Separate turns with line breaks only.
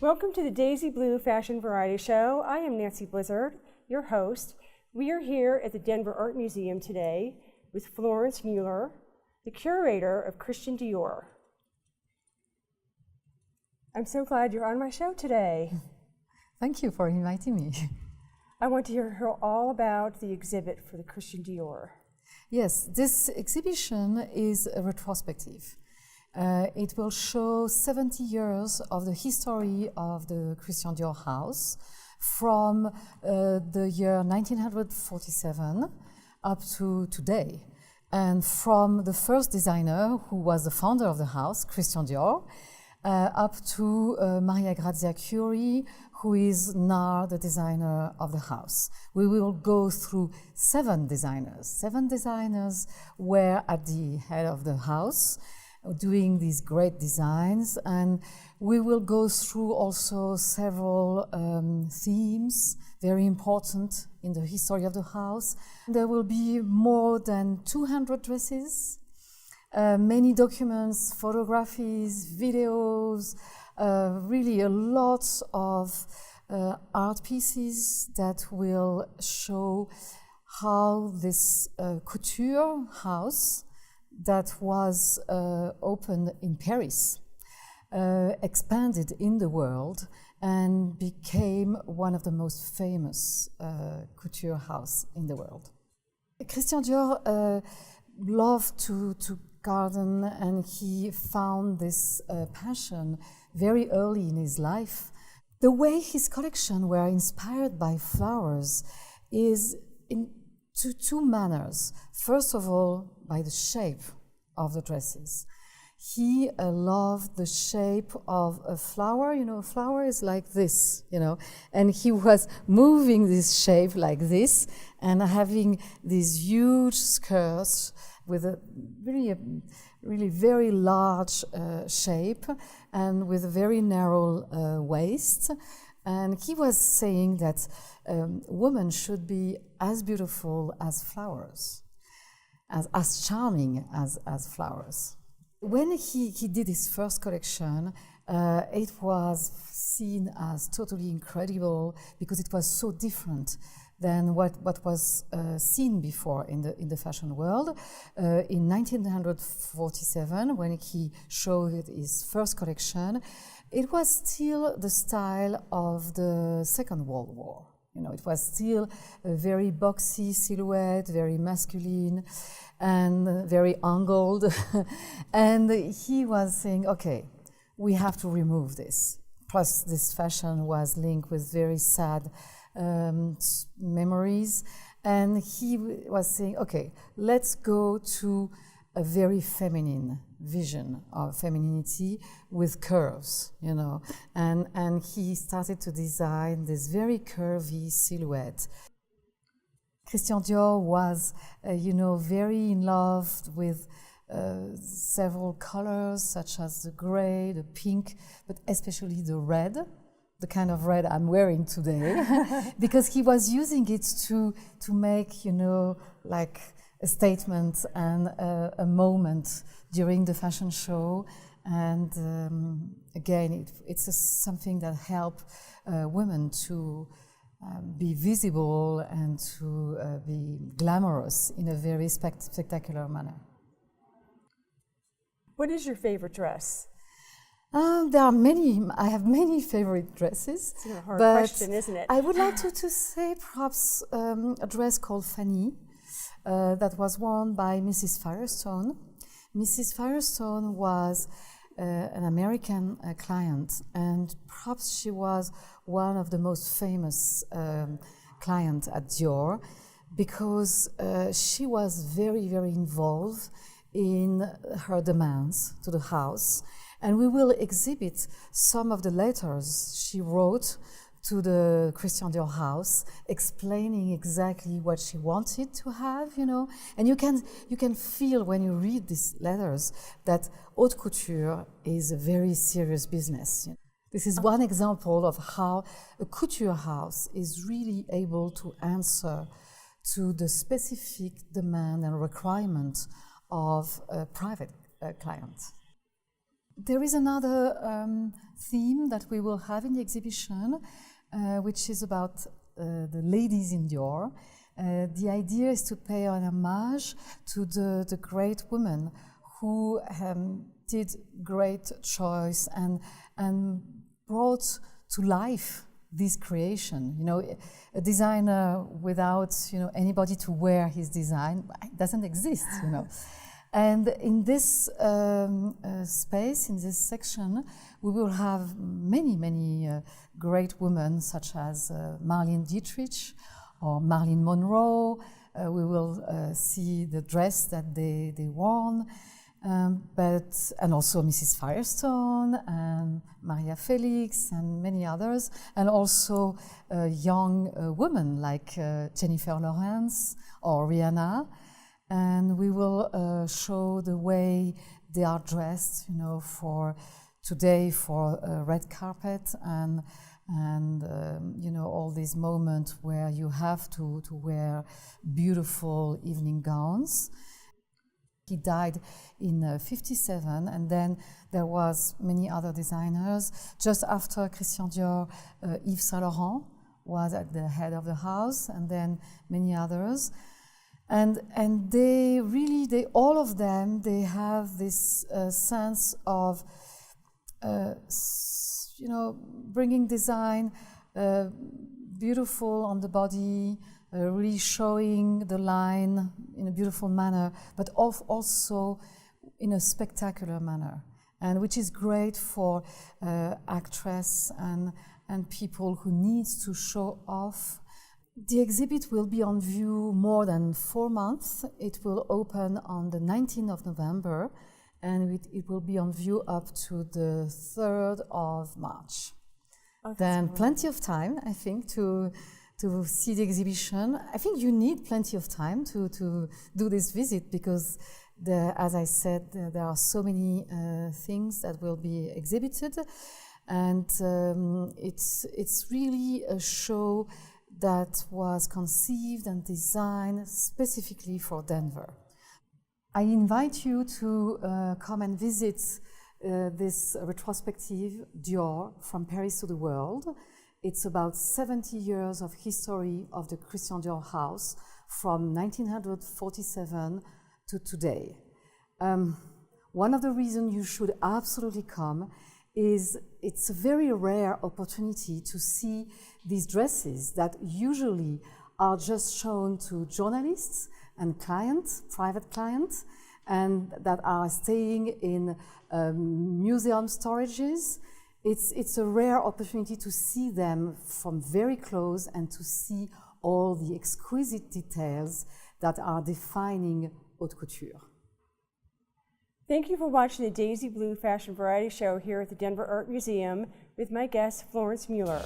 Welcome to the Daisy Blue Fashion Variety Show. I am Nancy Blizzard, your host. We are here at the Denver Art Museum today with Florence Mueller, the curator of Christian Dior. I'm so glad you're on my show today.
Thank you for inviting me.
I want to hear all about the exhibit for the Christian Dior.
Yes, this exhibition is a retrospective. It will show 70 years of the history of the Christian Dior house from the year 1947 up to today. And from the first designer, who was the founder of the house, Christian Dior, up to Maria Grazia Curie, who is now the designer of the house. We will go through 7 designers. 7 designers were at the head of the house, doing these great designs, and we will go through also several themes, very important in the history of the house. There will be more than 200 dresses, many documents, photographies, videos, really a lot of art pieces that will show how this couture house that was opened in Paris expanded in the world and became one of the most famous couture house in the world. Christian Dior loved to garden, and he found this passion very early in his life. The way his collection were inspired by flowers is in two manners. First of all, by the shape of the dresses. He loved the shape of a flower. You know, a flower is like this, you know, and he was moving this shape like this and having these huge skirts with a really very large shape and with a very narrow waist. And he was saying that women should be as beautiful as flowers, as charming as flowers. When he did his first collection, it was seen as totally incredible because it was so different than what was seen before in the fashion world. In 1947, when he showed his first collection, it was still the style of the Second World War. You know, it was still a very boxy silhouette, very masculine and very angled. And he was saying, okay, we have to remove this. Plus, this fashion was linked with very sad memories. And he was saying, okay, let's go to a very feminine vision of femininity with curves, you know. And he started to design this very curvy silhouette. Christian Dior was, very in love with several colors, such as the gray, the pink, but especially the red, the kind of red I'm wearing today, because he was using it to make, like a statement and a moment during the fashion show. And again, it's something that helped women to be visible and to be glamorous in a very spectacular manner.
What is your favorite dress?
There are many. I have many favorite dresses.
It's a hard question, isn't it?
I would like to say perhaps a dress called Fanny that was worn by Mrs. Firestone. Mrs. Firestone was an American client, and perhaps she was one of the most famous clients at Dior because she was very, very involved in her demands to the house. And we will exhibit some of the letters she wrote to the Christian Dior house, explaining exactly what she wanted to have, And you can feel when you read these letters that haute couture is a very serious business. This is one example of how a couture house is really able to answer to the specific demand and requirement of a private client. There is another theme that we will have in the exhibition, which is about the ladies in Dior. The idea is to pay an homage to the great women who did great choice and brought to life this creation. You know, a designer without, you know, anybody to wear his design doesn't exist, you know. And in this space, in this section, we will have many great women, such as Marlene Dietrich or Marilyn Monroe. We will see the dress that they wore, and also Mrs. Firestone and Maria Felix and many others, and also young women like Jennifer Lawrence or Rihanna. And we will show the way they are dressed, you know, for today, for a red carpet, and you know, all these moments where you have to wear beautiful evening gowns. He died in 57, and then there was many other designers. Just after Christian Dior, Yves Saint Laurent was at the head of the house, and then many others. And they really, all of them, they have this sense of, you know, bringing design beautiful on the body, really showing the line in a beautiful manner, but also in a spectacular manner, and which is great for actresses and people who need to show off. The exhibit will be on view more than 4 months. It will open on the 19th of November, and it will be on view up to the 3rd of March. Oh, then plenty of time, I think, to see the exhibition. I think you need plenty of time to do this visit, because as I said, there are so many things that will be exhibited, and it's really a show that was conceived and designed specifically for Denver. I invite you to come and visit this retrospective Dior from Paris to the world. It's about 70 years of history of the Christian Dior house from 1947 to today. One of the reasons you should absolutely come is it's a very rare opportunity to see these dresses that usually are just shown to journalists and clients, private clients, and that are staying in museum storages. It's a rare opportunity to see them from very close and to see all the exquisite details that are defining haute couture.
Thank you for watching the Daisy Blue Fashion Variety Show here at the Denver Art Museum with my guest, Florence Mueller.